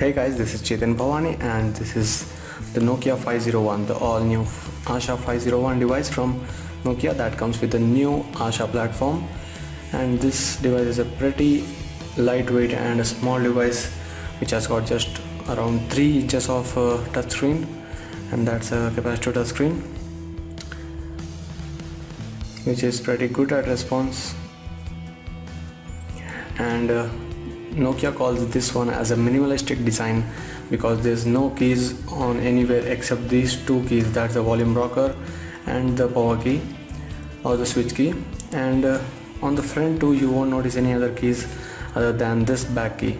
Hey guys, this is Chetan Bhavani and this is the Nokia 501, the all new Asha 501 device from Nokia that comes with the new Asha platform. And this device is a pretty lightweight and a small device which has got just around 3 inches of touchscreen, and that's a capacitive touchscreen which is pretty good at response. And Nokia calls this one as a minimalistic design because there's no keys on anywhere except these two keys, that's the volume rocker and the power key or the switch key. And on the front too you won't notice any other keys other than this back key.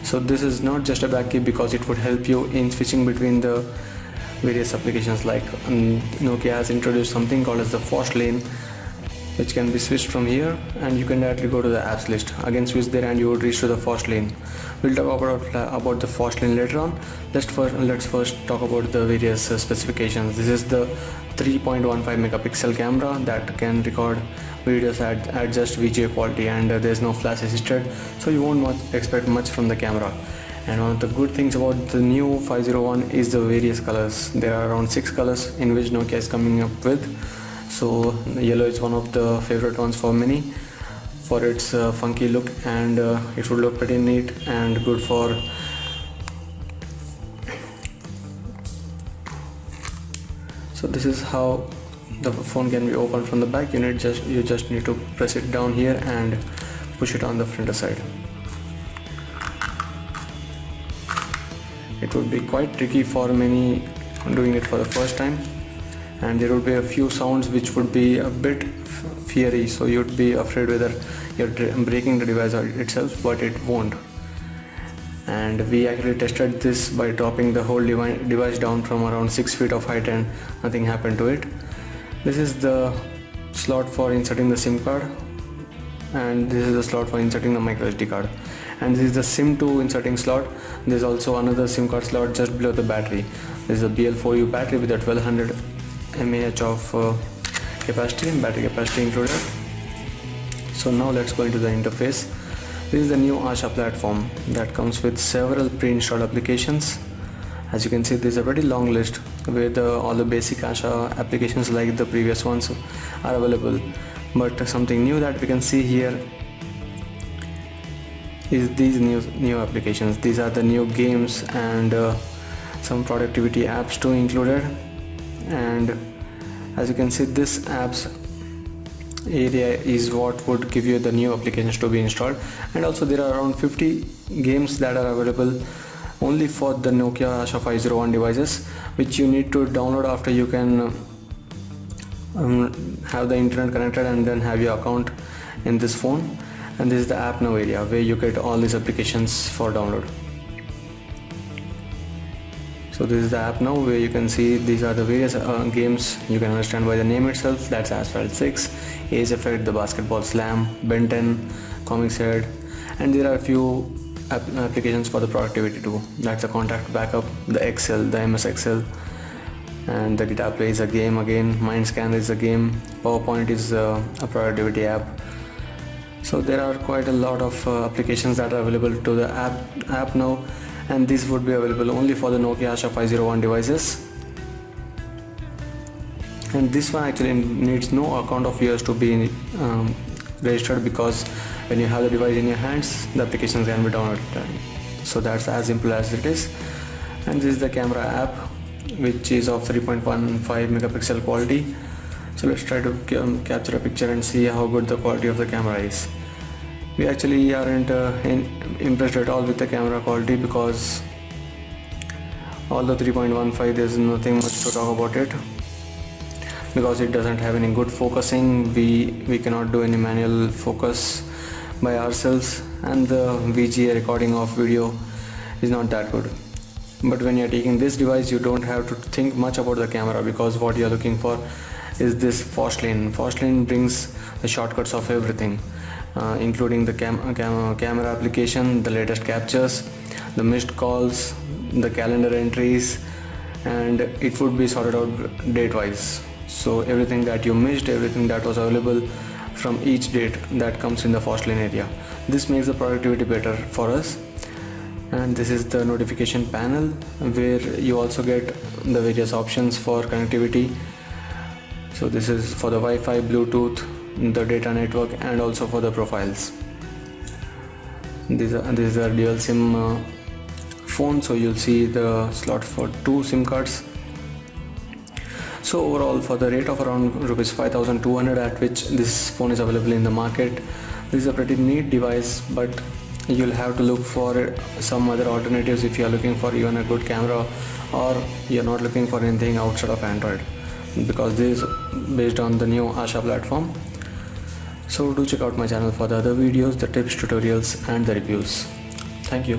So this is not just a back key because it would help you in switching between the various applications, like Nokia has introduced something called as the fast lane, which can be switched from here and you can directly go to the apps list, again switch there and you would reach to the fast lane. We'll talk about the fast lane later on. Let's first talk about the various specifications. This is the 3.15 megapixel camera that can record videos at just VGA quality, and there's no flash assisted, so you won't expect much from the camera. And one of the good things about the new 501 is the various colors. There are around 6 colors in which Nokia is coming up with. So yellow is one of the favorite ones for many for its funky look, and it would look pretty neat and good for so this is how the phone can be opened from the back. You just need to press it down here and push it on the front side. It would be quite tricky for many doing it for the first time, and there would be a few sounds which would be a bit fiery, so you'd be afraid whether you're breaking the device itself, but it won't. And we actually tested this by dropping the whole device down from around 6 feet of height and nothing happened to it. This is the slot for inserting the SIM card, and this is the slot for inserting the micro SD card, and this is the SIM2 inserting slot. There's also another SIM card slot just below the battery. This is a BL4U battery with a 1200 mAh of battery capacity included. So now let's go into the interface. This is the new Asha platform that comes with several pre-installed applications. As you can see, there's a very long list where all the basic Asha applications like the previous ones are available, but something new that we can see here is these new applications. These are the new games and some productivity apps too included. And as you can see, this apps area is what would give you the new applications to be installed. And also there are around 50 games that are available only for the Nokia Asha 501 devices, which you need to download after you can have the internet connected and then have your account in this phone. And this is the app now area where you get all these applications for download. So this is the app now where you can see these are the various games. You can understand by the name itself, that's Asphalt 6, Age Effect, the Basketball Slam, Ben 10, Comics Head, and there are a few applications for the productivity too. That's the Contact Backup, the Excel, the MS Excel, and the Guitar Play is a game again, Mindscan is a game, PowerPoint is a productivity app. So there are quite a lot of applications that are available to the app now, and these would be available only for the Nokia Asha 501 devices. And this one actually needs no account of yours to be registered, because when you have the device in your hands, the applications can be downloaded. So that's as simple as it is. And this is the camera app, which is of 3.15 megapixel quality. So let's try to capture a picture and see how good the quality of the camera is. We actually aren't impressed at all with the camera quality, because although 3.15, there's nothing much to talk about it, because it doesn't have any good focusing. We cannot do any manual focus by ourselves, and the VGA recording of video is not that good. But when you're taking this device, you don't have to think much about the camera, because what you're looking for is this fast lane. Fast lane brings the shortcuts of everything, including the camera application, the latest captures, the missed calls, the calendar entries, and it would be sorted out date wise. So everything that you missed, everything that was available from each date, that comes in the fast lane area. This makes the productivity better for us. And this is the notification panel where you also get the various options for connectivity. So this is for the Wi-Fi, Bluetooth, the data network, and also for the profiles. This is a dual SIM phone, so you'll see the slot for 2 SIM cards. So overall, for the rate of around rupees 5,200 at which this phone is available in the market, this is a pretty neat device, but you'll have to look for some other alternatives if you are looking for even a good camera, or you're not looking for anything outside of Android, because this is based on the new Asha platform. So do check out my channel for the other videos, the tips, tutorials and the reviews. Thank you.